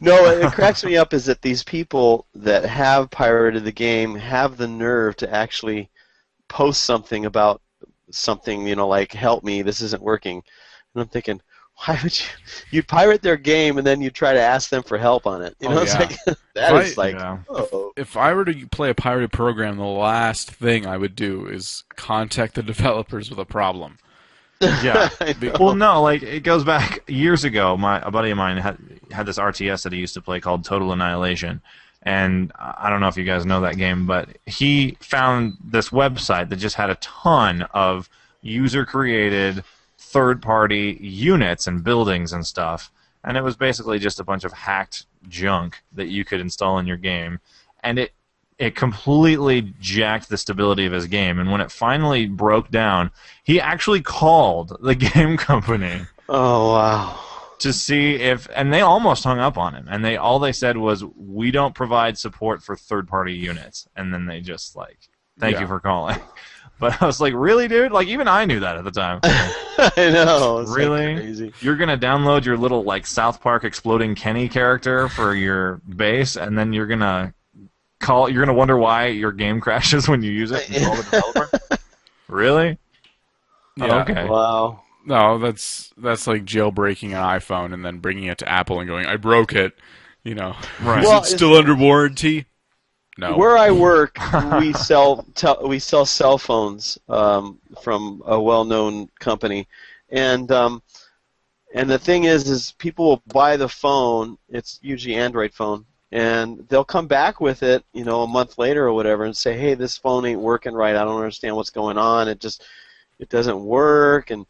No, it cracks me up is that these people that have pirated the game have the nerve to actually post something about something, like, help me, this isn't working. And I'm thinking, why would you pirate their game and then you try to ask them for help on it? It's like, If I were to play a pirated program, the last thing I would do is contact the developers with a problem. Yeah. Well, no, like, it goes back years ago. A buddy of mine had this RTS that he used to play called Total Annihilation. And I don't know if you guys know that game, but he found this website that just had a ton of user-created third-party units and buildings and stuff. And it was basically just a bunch of hacked junk that you could install in your game. And it completely jacked the stability of his game. And when it finally broke down, he actually called the game company. Oh, wow. To see if, and they almost hung up on him. And all they said was, "We don't provide support for third-party units." And then they just thank you for calling. But I was like, really, dude? Like, even I knew that at the time. I know. It's really? Crazy. You're gonna download your little South Park Exploding Kenny character for your base, and then you're gonna wonder why your game crashes when you use it and call the developer? Really? Yeah. Oh, okay. Wow. No, that's like jailbreaking an iPhone and then bringing it to Apple and going, "I broke it." Right. Well, is it still under warranty? No. Where I work, we sell cell phones from a well-known company, and the thing is people will buy the phone. It's usually Android phone. And they'll come back with it, a month later or whatever, and say, "Hey, this phone ain't working right. I don't understand what's going on. It doesn't work." And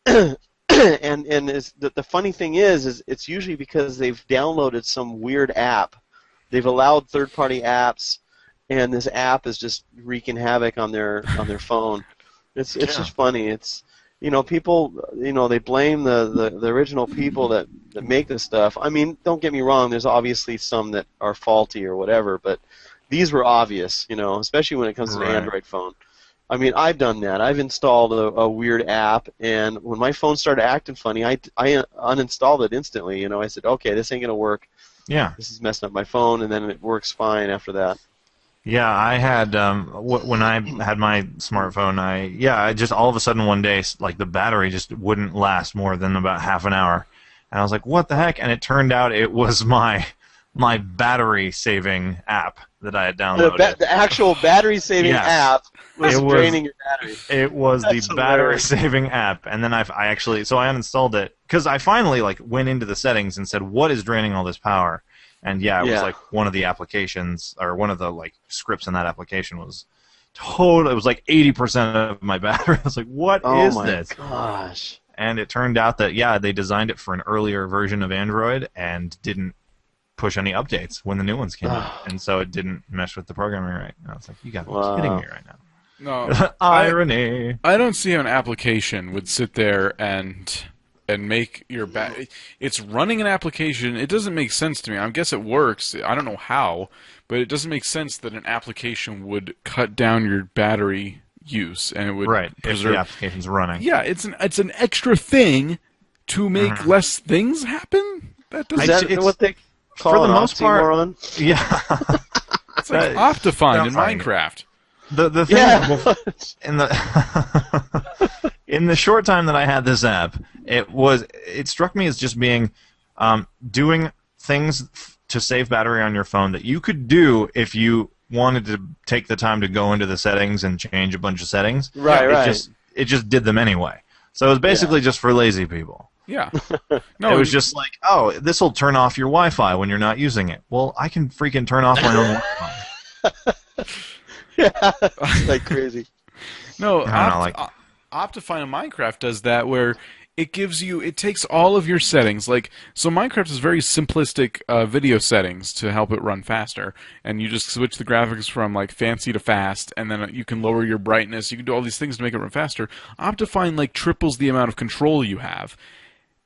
and the funny thing is it's usually because they've downloaded some weird app. They've allowed third-party apps, and this app is just wreaking havoc on their phone. It's just funny. It's people, they blame the original people that make this stuff. I mean, don't get me wrong, there's obviously some that are faulty or whatever, but these were obvious, especially when it comes to the Android phone. I mean, I've done that. I've installed a weird app, and when my phone started acting funny, I uninstalled it instantly. I said, "Okay, this ain't going to work. Yeah. This is messing up my phone," and then it works fine after that. Yeah, I had when I had my smartphone, I just all of a sudden one day, the battery just wouldn't last more than about half an hour, and I was like, "What the heck?" And it turned out it was my battery saving app that I had downloaded. The actual battery saving app was draining your battery. It was the battery saving app, and then I uninstalled it because I finally went into the settings and said, "What is draining all this power?" And it was one of the applications, or one of the scripts in that application was total. It was 80% of my battery. I was like, "What is this?" Oh my gosh! And it turned out that they designed it for an earlier version of Android and didn't push any updates when the new ones came out, and so it didn't mesh with the programming right. And I was like, "You got to be kidding me right now." No. Irony. I don't see how an application would sit there and make your it's running an application. It doesn't make sense to me. I guess it works. I don't know how, but it doesn't make sense that an application would cut down your battery use and it would preserve. If the application's running. Yeah, it's an extra thing to make less things happen. That doesn't. Is that what they call for the most part? Yeah. It's like Optifine in Minecraft. The thing in the in the short time that I had this app, it struck me as just being doing things to save battery on your phone that you could do if you wanted to take the time to go into the settings and change a bunch of settings. It just did them anyway. So it was basically just for lazy people. Yeah. No, it was just like, "Oh, this will turn off your Wi-Fi when you're not using it." Well, I can freaking turn off my own Wi-Fi. Yeah, like crazy. No, I don't know, like Optifine in Minecraft does that where it takes all of your settings. Like, so Minecraft is very simplistic video settings to help it run faster. And you just switch the graphics from like fancy to fast, and then you can lower your brightness. You can do all these things to make it run faster. Optifine like triples the amount of control you have.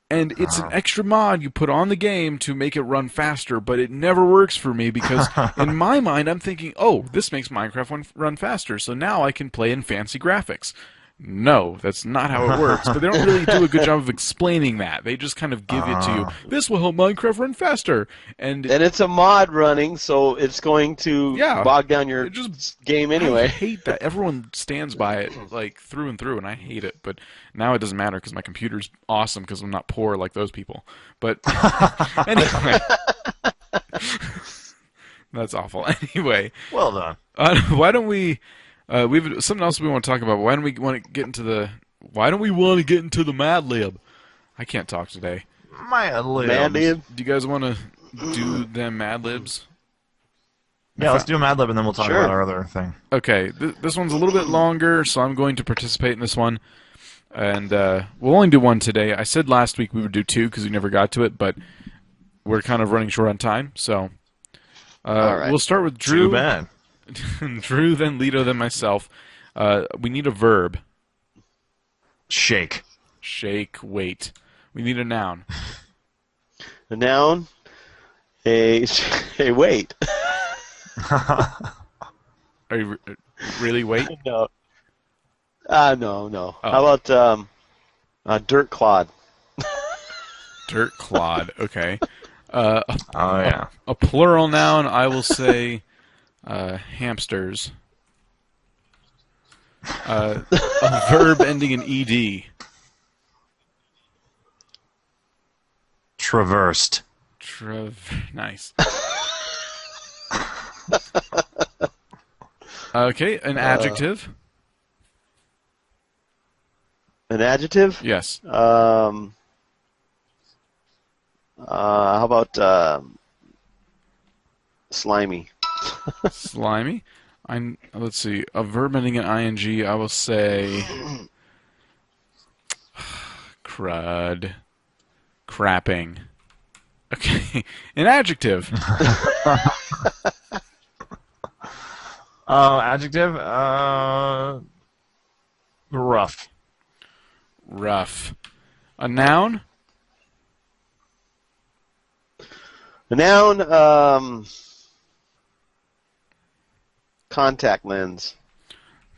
And it's an extra mod you put on the game to make it run faster, but it never works for me because in my mind I'm thinking, oh, this makes Minecraft run faster, so now I can play in fancy graphics. No, that's not how it works, but they don't really do a good job of explaining that. They just kind of give it to you. This will help Minecraft run faster. And it's a mod running, so it's going to bog down your game anyway. I hate that. Everyone stands by it like through and through, and I hate it. But now it doesn't matter because my computer's awesome because I'm not poor like those people. But anyway. That's awful. Anyway. well done. Why don't we... we've something else we want to talk about. Why don't we want to get into the Mad Lib? I can't talk today. Mad Lib. Lib. Do you guys want to do them Mad Libs? Yeah, let's do a Mad Lib and then we'll talk Sure. about our other thing. Okay, this one's a little bit longer, so I'm going to participate in this one. And we'll only do one today. I said last week we would do two because we never got to it, but we're kind of running short on time. So All right. We'll start with Drew. Too bad. Drew, then Lito, then myself. We need a verb. Shake. Shake, wait. We need a noun. A noun. A wait. Are you really wait? No. No. Oh. How about dirt clod? Dirt clod. Okay. Oh, yeah. A plural noun, I will say hamsters. A verb ending in ed. Traversed. Nice. Okay, an adjective. An adjective? Yes. How about slimy? Slimy. Let's see. A verb ending in ing, I will say crud. Crapping. Okay. An adjective. Adjective? Rough. Rough. A noun. A noun, contact lens.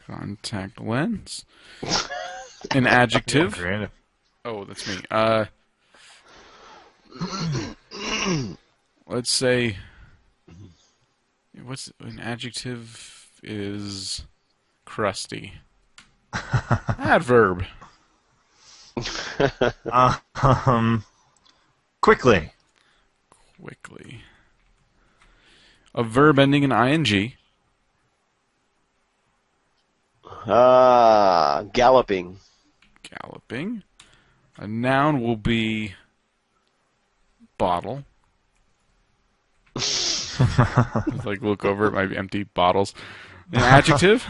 Contact lens. An adjective. Creative. Oh, that's me. Let's say, what's an adjective is crusty. Adverb. Quickly. Quickly. A verb ending in ing. Galloping. Galloping. A noun will be bottle. Like look over at my empty bottles. An adjective.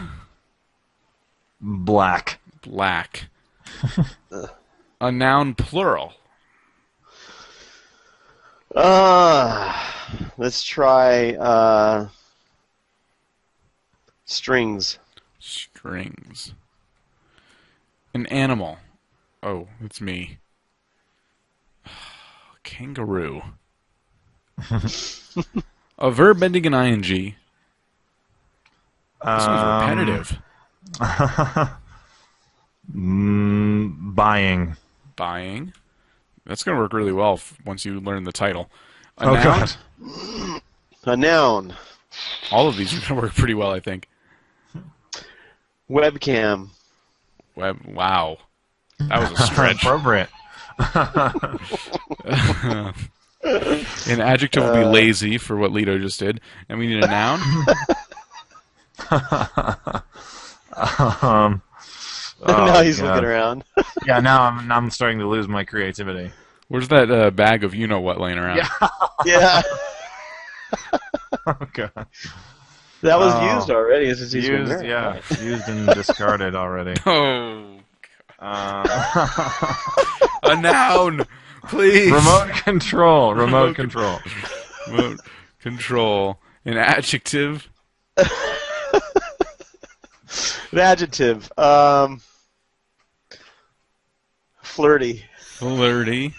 Black. Black. A noun plural. Let's try strings. Strings. An animal. Oh, it's me. Kangaroo. A verb ending in ing. This one's repetitive. Buying. Buying. That's going to work really well once you learn the title. A Oh, noun? God. A noun. All of these are going to work pretty well, I think. Webcam. Wow. That was a stretch. Appropriate. An adjective will be lazy for what Lito just did. And we need a noun. Now he's God. looking around. Yeah, now I'm starting to lose my creativity. Where's that bag of you-know-what laying around? Yeah. Yeah. Oh, God. That was used already. Since he's been Used, there. yeah, used and discarded already. Oh. A noun, please. Remote control. Remote control. Remote control. An adjective. An adjective. Flirty. Flirty.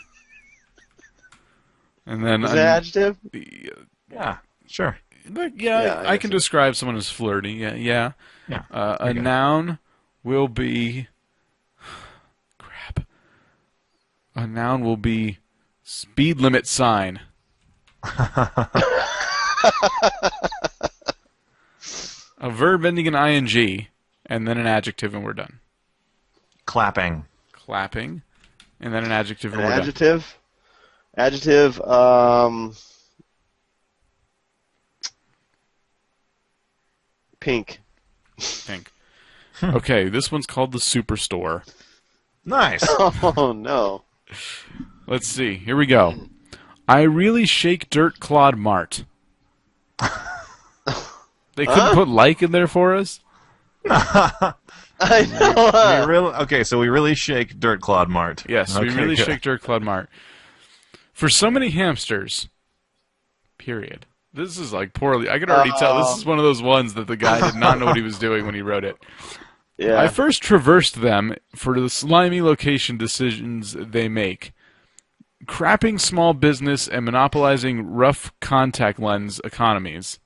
And then Is that an adjective? Yeah, sure. Yeah, I I can describe someone as flirty. Yeah. Yeah. A noun will be. Crap. A noun will be speed limit sign. A verb ending in ing, and then an adjective, and we're done. Clapping. Clapping, and then an adjective, and An we're adjective. Adjective. Pink. done. Pink. Okay, this one's called the Superstore. Nice. Oh no. Let's see. Here we go. I really shake dirt Claude Mart. They couldn't put like in there for us? I know. So we really shake Dirt Claude Mart. Yes, we Okay, really good. shake dirt Claude Mart. For so many hamsters, period. This is like poorly. I can already tell this is one of those ones that the guy did not know what he was doing when he wrote it. Yeah. I first traversed them for the slimy location decisions they make. Crapping small business and monopolizing rough contact lens economies.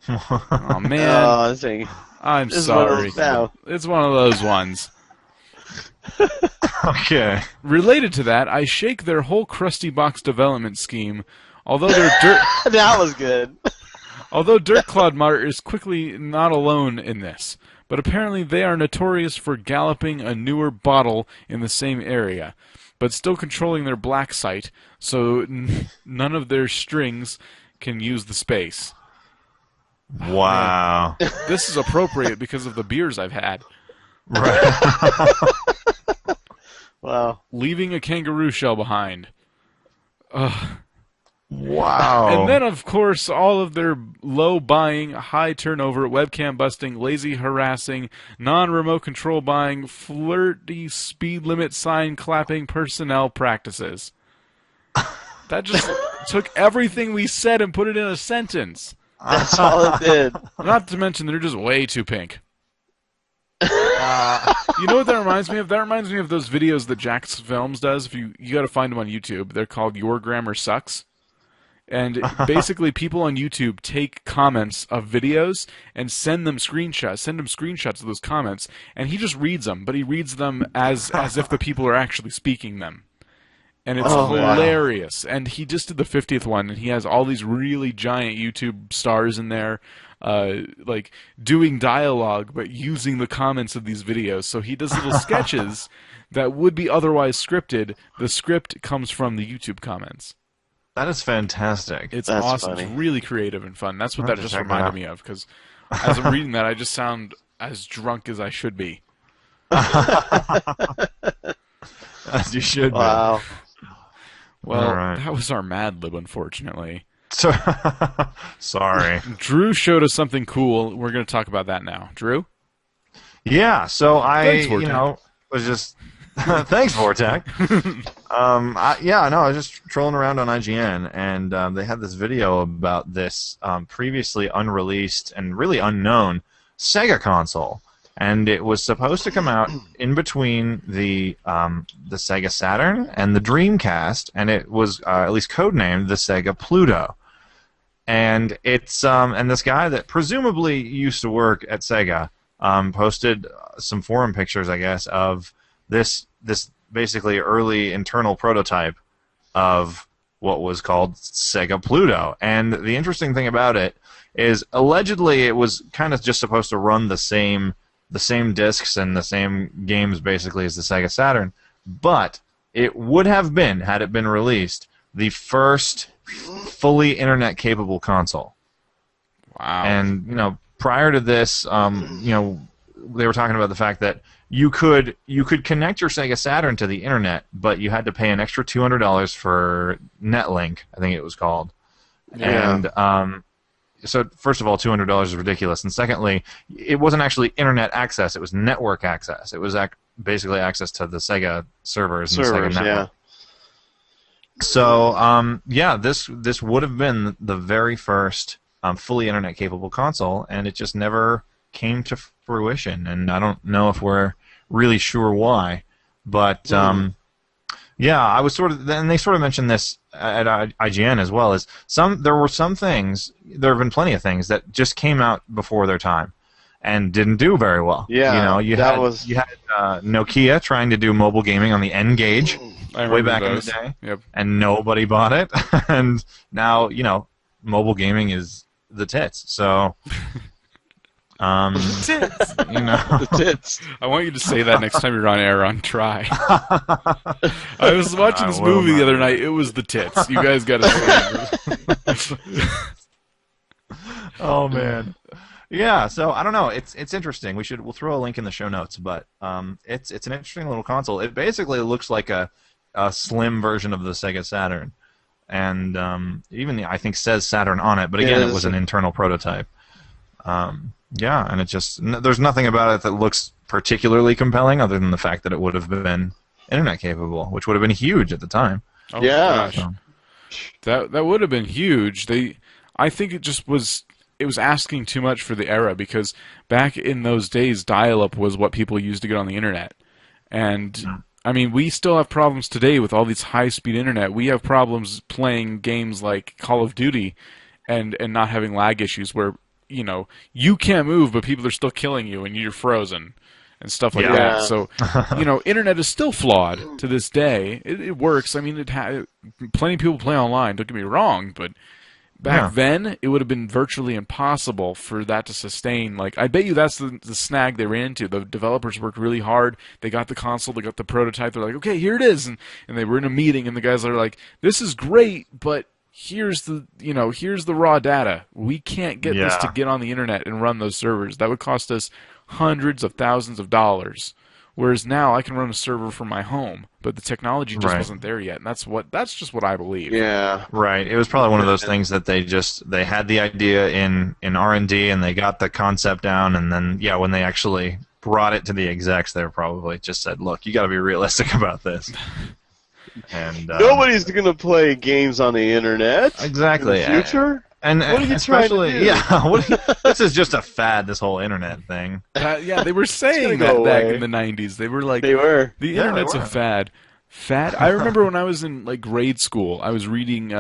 Oh, man. Oh, this thing. I'm This is one of sorry. those now. It's one of those ones. Okay. Related to that, I shake their whole crusty box development scheme, although their dirt... That was good. Although Dirt Claude Mart is quickly not alone in this, but apparently they are notorious for galloping a newer bottle in the same area, but still controlling their black site, so none of their strings can use the space. Wow. This is appropriate because of the beers I've had. Right. Wow. Leaving a kangaroo shell behind. Wow. And then, of course, all of their low buying, high turnover, webcam busting, lazy harassing, non-remote control buying, flirty speed limit sign clapping personnel practices. That just took everything we said and put it in a sentence. That's all it did. Not to mention they're just way too pink. You know what that reminds me of? That reminds me of those videos that Jax Films does. If you got to find them on YouTube. They're called Your Grammar Sucks. And basically, people on YouTube take comments of videos and send them screenshots of those comments, and he just reads them, but he reads them as if the people are actually speaking them. And it's hilarious. And he just did the 50th one, and he has all these really giant YouTube stars in there, like doing dialogue, but using the comments of these videos. So he does little sketches that would be otherwise scripted. The script comes from the YouTube comments. That is fantastic. It's That's awesome. funny. It's really creative and fun. That's what I'll that have to just check that reminded out. me of, because as I'm reading that, I just sound as drunk as I should be. As you should Wow. Well, All right. that was our Mad Lib, unfortunately. be. Sorry. Drew showed us something cool. We're going to talk about that now. Drew? Yeah, so Thanks, Vortex. was just thanks, Vortex. I was just trolling around on IGN, and they had this video about this previously unreleased and really unknown Sega console, and it was supposed to come out in between the Sega Saturn and the Dreamcast, and it was at least codenamed the Sega Pluto. And it's and this guy that presumably used to work at Sega posted some forum pictures, I guess, of this basically early internal prototype of what was called Sega Pluto. And the interesting thing about it is allegedly it was kind of just supposed to run the same discs and the same games basically as the Sega Saturn, but it would have been, had it been released, the first fully internet capable console. Wow. And prior to this, they were talking about the fact that you could connect your Sega Saturn to the internet, but you had to pay an extra $200 for NetLink, I think it was called. Yeah. And so first of all, $200 is ridiculous, and secondly, it wasn't actually internet access; it was network access. It was basically access to the Sega servers and the Sega network. Yeah. So, this would have been the very first fully internet capable console, and it just never came to fruition. And I don't know if we're really sure why, but I was and they sort of mentioned this at IGN as well. There were some things. There have been plenty of things that just came out before their time and didn't do very well. Yeah, you had Nokia trying to do mobile gaming on the N Gauge way back in the day, and nobody bought it. And now mobile gaming is the tits. So. The tits. The tits. I want you to say that next time you're on air on Try. I was watching this movie the other night. It was the tits. You guys got to say it. Oh man. Yeah. So I don't know. It's interesting. We'll throw a link in the show notes, but it's an interesting little console. It basically looks like a slim version of the Sega Saturn, and even I think says Saturn on it. But again, it was an internal prototype. And it just there's nothing about it that looks particularly compelling, other than the fact that it would have been internet capable, which would have been huge at the time. Oh, yeah, gosh. That would have been huge. I think it was asking too much for the era, because back in those days, dial-up was what people used to get on the internet, and I mean, we still have problems today with all these high-speed internet. We have problems playing games like Call of Duty, and not having lag issues where. You can't move, but people are still killing you, and you're frozen, and stuff like that. So, internet is still flawed to this day. It works. I mean, plenty of people play online. Don't get me wrong, but back then, it would have been virtually impossible for that to sustain. Like, I bet you that's the snag they ran into. The developers worked really hard. They got the console. They got the prototype. They're like, okay, here it is, and they were in a meeting, and the guys are like, this is great, but. Here's the raw data. We can't get this to get on the internet and run those servers. That would cost us hundreds of thousands of dollars. Whereas now I can run a server from my home, but the technology just wasn't there yet, and that's just what I believe. Yeah, right. It was probably one of those things that they had the idea in R&D, and they got the concept down, and then when they actually brought it to the execs, they probably just said, "Look, you got to be realistic about this." And nobody's gonna play games on the internet. Exactly. In the future. And what are you trying to do? This is just a fad. This whole internet thing. They were saying that back in the '90s. They were like, the internet's a fad. I remember when I was in grade school, I was reading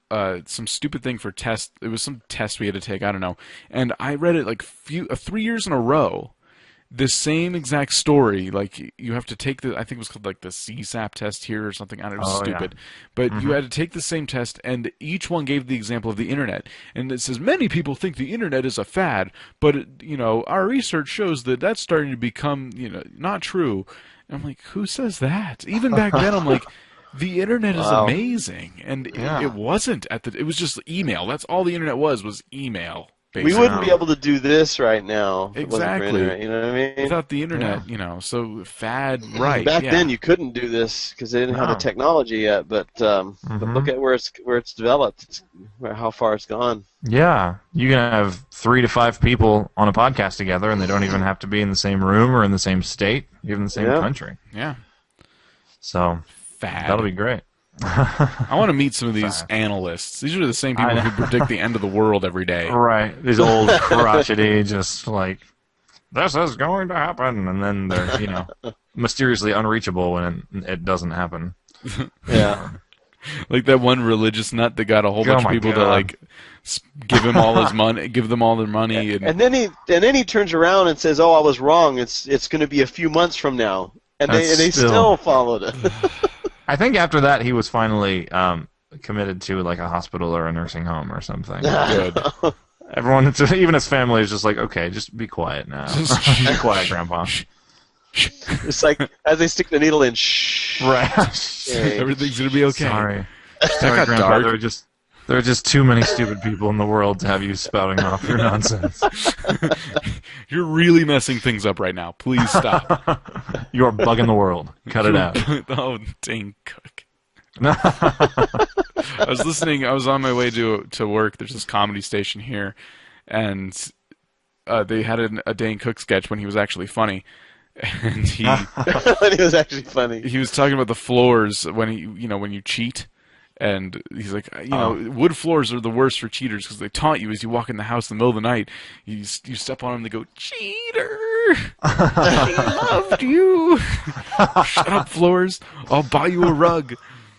some stupid thing for test. It was some test we had to take. I don't know. And I read it 3 years in a row. The same exact story, you have to take I think it was called the CSAP test here or something. I don't know, it was stupid. Yeah. But you had to take the same test, and each one gave the example of the internet. And it says, many people think the internet is a fad, but, our research shows that that's starting to become, not true. And I'm like, who says that? Even back then, I'm like, the internet is amazing. And it wasn't it was just email. That's all the internet was email. Basically. We wouldn't be able to do this right now. Exactly. Internet, you know what I mean? Without the internet, so fad, right. Back then you couldn't do this because they didn't have the technology yet, but look at where it's developed, how far it's gone. Yeah. You can have 3 to 5 people on a podcast together, and they don't even have to be in the same room or in the same state, even in the same country. Yeah. So, fad. That'll be great. I want to meet some of these analysts. These are the same people who predict the end of the world every day. Right. These old crotchety, just this is going to happen, and then they're, mysteriously unreachable when it doesn't happen. Yeah. Like that one religious nut that got a whole bunch of people to give him all his money, give them all their money, and then he turns around and says, "Oh, I was wrong. It's going to be a few months from now," and they still followed it. I think after that he was finally committed to a hospital or a nursing home or something. Good. Everyone, even his family, is just like, okay, just be quiet now. Be quiet, Grandpa. It's like as they stick the needle in. Shh. Right. Everything's gonna be okay. Sorry, Grandpa. There are just too many stupid people in the world to have you spouting off your nonsense. You're really messing things up right now. Please stop. You are bugging the world. Cut it out. Oh, dang cook. I was listening. I was on my way to work. There's this comedy station here, and they had a Dane Cook sketch when he was actually funny, and It was actually funny. he was talking about the floors when when you cheat. And he's like, wood floors are the worst for cheaters because they taunt you as you walk in the house in the middle of the night. You step on them, they go, cheater! She loved you! Shut up, floors. I'll buy you a rug.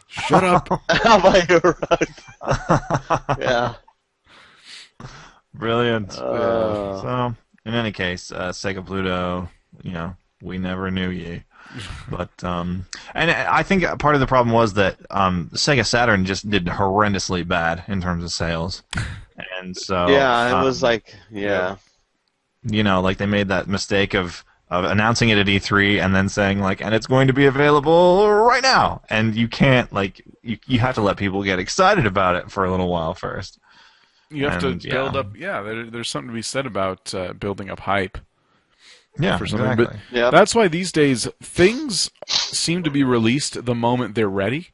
Shut up. I'll buy you a rug. Yeah. Brilliant. So, in any case, Sega Pluto, we never knew ye. But and I think part of the problem was that Sega Saturn just did horrendously bad in terms of sales, and so yeah, it was like like they made that mistake of announcing it at E3 and then saying and it's going to be available right now, and you can't you have to let people get excited about it for a little while first. You have to build up. Yeah, there's something to be said about building up hype. Yeah, for something. exactly. But that's why these days things seem to be released the moment they're ready,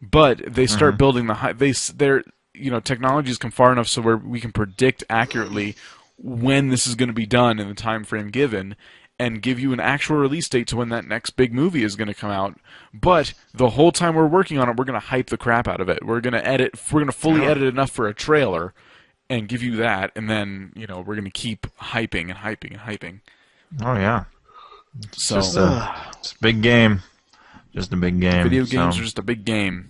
but they start building the hype. Technologies come far enough so where we can predict accurately when this is going to be done in the time frame given, and give you an actual release date to when that next big movie is going to come out. But the whole time we're working on it, we're going to hype the crap out of it. We're going to fully edit enough for a trailer, and give you that, and then we're going to keep hyping and hyping and hyping. Oh yeah, so it's a big game, just a big game. Video games are just a big game.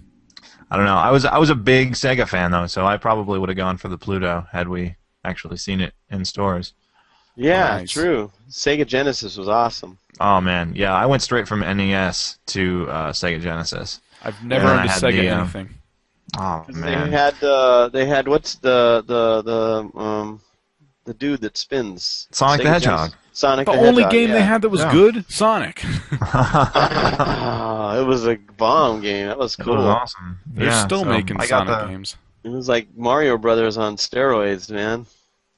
I don't know. I was a big Sega fan though, so I probably would have gone for the Pluto had we actually seen it in stores. Yeah, Nice. true. Sega Genesis was awesome. Oh man, yeah, I went straight from NES to Sega Genesis. I've never And I owned a had Sega the, anything. Oh man, They had what's the dude that spins? Sonic the Sega Hedgehog. Genesis. Sonic The the only Hedgehog, game they yeah. had that was Yeah. good, Sonic. It was a bomb game. That was That cool. was awesome. They're Yeah, still so making I got Sonic the- games. It was like Mario Brothers on steroids, man.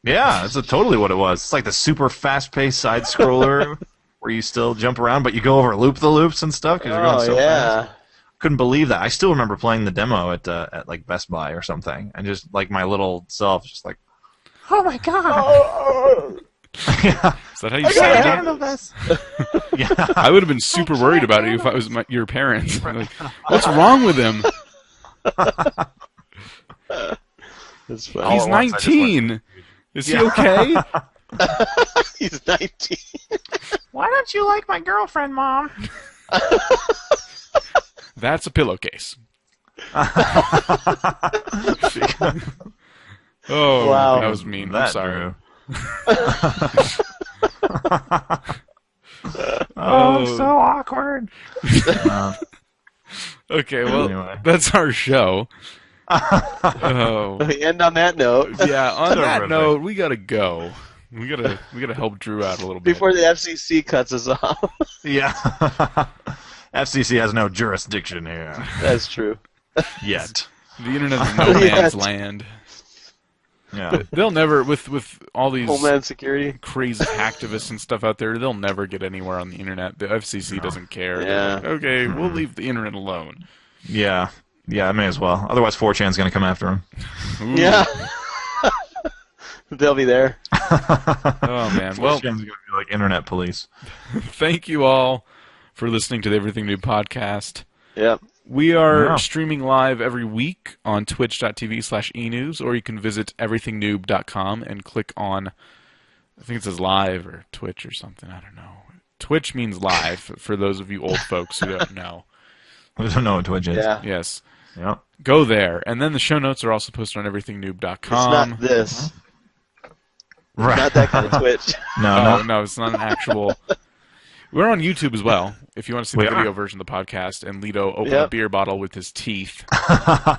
Yeah, that's totally what it was. It's like the super fast-paced side scroller where you still jump around, but you go over loop-the-loops and stuff because you're going so fast. Couldn't believe that. I still remember playing the demo at like Best Buy or something, and just like my little self, just like, oh my god. Yeah. Is that how you sounded? handle this. Yeah. I would have been super worried about it if I was your parents. Like, what's wrong with him? That's He's funny. All at once, I just 19. Is he okay? He's 19. Why don't you like my girlfriend, Mom? That's a pillowcase. Oh, Wow. that was mean. I'm That sorry. Drew. Oh. so awkward. Okay, well, Anyway. that's our show. Oh, We end on that note. yeah. On that Terrific. note, we gotta go. We gotta help Drew out a little bit. Before the FCC cuts us off. Yeah. FCC has no jurisdiction here That's true. yet. The internet is no Yes. man's land. Yeah. They'll never, with all these Homeland Security. crazy hacktivists and stuff out there, they'll never get anywhere on the internet. The FCC doesn't care. They're Yeah. like, okay, we'll leave the internet alone. Yeah. Yeah, I may as well. Otherwise, 4chan's going to come after him. Ooh. Yeah. They'll be there. Oh man. 4chan's Well, going to be like internet police. thank you all for listening to the Everything Noob podcast. Yep. We are Yeah. streaming live every week on twitch.tv/enews, or you can visit everythingnoob.com and click on, I think it says live or Twitch or something. I don't know. Twitch means live for those of you old folks who don't know. I don't know what Twitch is. Yeah. Yes. Yep. Go there. And then the show notes are also posted on It's everythingnoob.com. not this. Right. Not that kind of Twitch. No, No, it's not an actual. We're on YouTube as well. If you want to see We the video are. version of the podcast, and Lito opened Yep. a beer bottle with his teeth. Oh,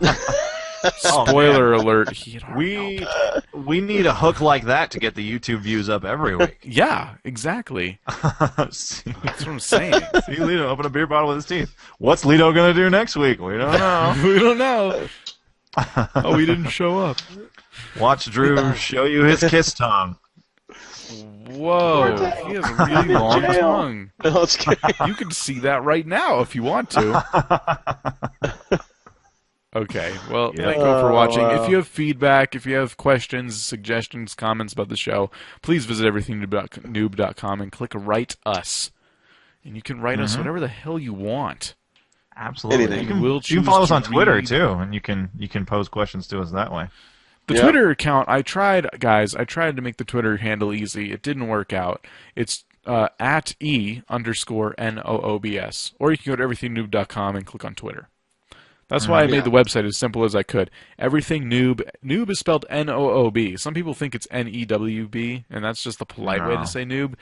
Spoiler alert. He had we need a hook like that to get the YouTube views up every week. Yeah, exactly. See That's what I'm saying. Lito open a beer bottle with his teeth. What's Lito going to do next week? We don't know. We don't know. Oh, he didn't show up. Watch Drew show you his kiss tongue. Whoa, he has a really long jail. tongue. No, it's kidding. You can see that right now if you want to. Okay, well, Yeah. thank you all for watching. If you have feedback, if you have questions, suggestions, comments about the show, please visit everythingnoob.com and click Write Us. And you can write us whatever the hell you want. Absolutely. Anything. We'll You choose can follow us to on Twitter read. too, and you can pose questions to us that way. The Yep. Twitter account, I tried to make the Twitter handle easy. It didn't work out. It's at @E_NOOBS. Or you can go to everythingnoob.com and click on Twitter. That's why I made the website as simple as I could. Everything Noob. Noob is spelled Noob. Some people think it's NEWB, and that's just the polite way No. to say noob.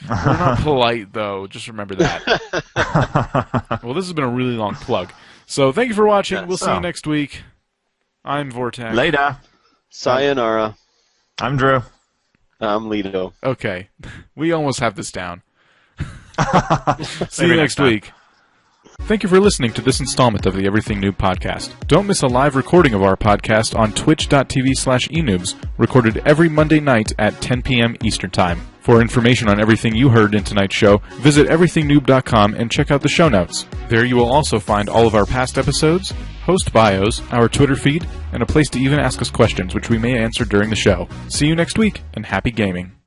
We're not polite, though. Just remember that. Well, this has been a really long plug. So thank you for watching. We'll see you next week. I'm Vortex. Later. Sayonara. I'm Drew. I'm Lido. Okay. We almost have this down. See Maybe you next next time. week. Thank you for listening to this installment of the Everything Noob podcast. Don't miss a live recording of our podcast on twitch.tv/enoobs, recorded every Monday night at 10 p.m. Eastern Time. For information on everything you heard in tonight's show, visit everythingnoob.com and check out the show notes. There you will also find all of our past episodes, host bios, our Twitter feed, and a place to even ask us questions, which we may answer during the show. See you next week, and happy gaming.